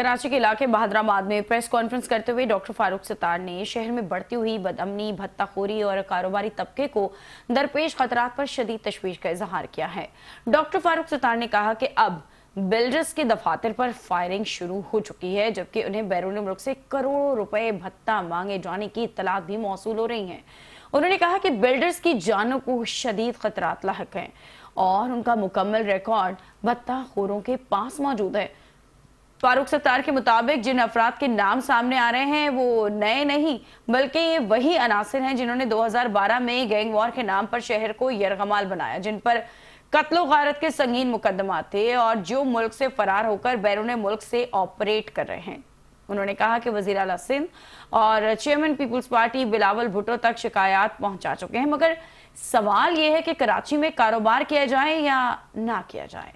कराची के इलाके बहादराबाद में प्रेस कॉन्फ्रेंस करते हुए डॉक्टर फारूक सत्तार ने शहर में बढ़ती हुई बदअमनी, भत्ताखोरी और कारोबारी तबके को दरपेश खतरात पर शदीद तशवीश का इजहार किया है। डॉक्टर फारूक सत्तार ने कहा कि अब बिल्डर्स के दफातर पर फायरिंग शुरू हो चुकी है, जबकि उन्हें बैरून मुल्क से करोड़ों रुपए भत्ता मांगे जाने की इत्तलात भी मौसूल हो रही हैं। उन्होंने कहा कि बिल्डर्स की जानों को शदीद खतरात लाहक हैं और उनका मुकम्मल रिकॉर्ड भत्ताखोरों के पास मौजूद है। फारूक सत्तार के मुताबिक जिन अफराद के नाम सामने आ रहे हैं वो नए नहीं बल्कि ये वही अनासिर हैं जिन्होंने 2012 में गैंग वॉर के नाम पर शहर को यरगमाल बनाया, जिन पर कत्लो गारत के संगीन मुकदमात थे और जो मुल्क से फरार होकर बैरून मुल्क से ऑपरेट कर रहे हैं। उन्होंने कहा कि वजीर आला सिंध और चेयरमैन पीपुल्स पार्टी बिलावल भुट्टो तक शिकायत पहुंचा चुके हैं, मगर सवाल यह है कि कराची में कारोबार किया जाए या ना किया जाए।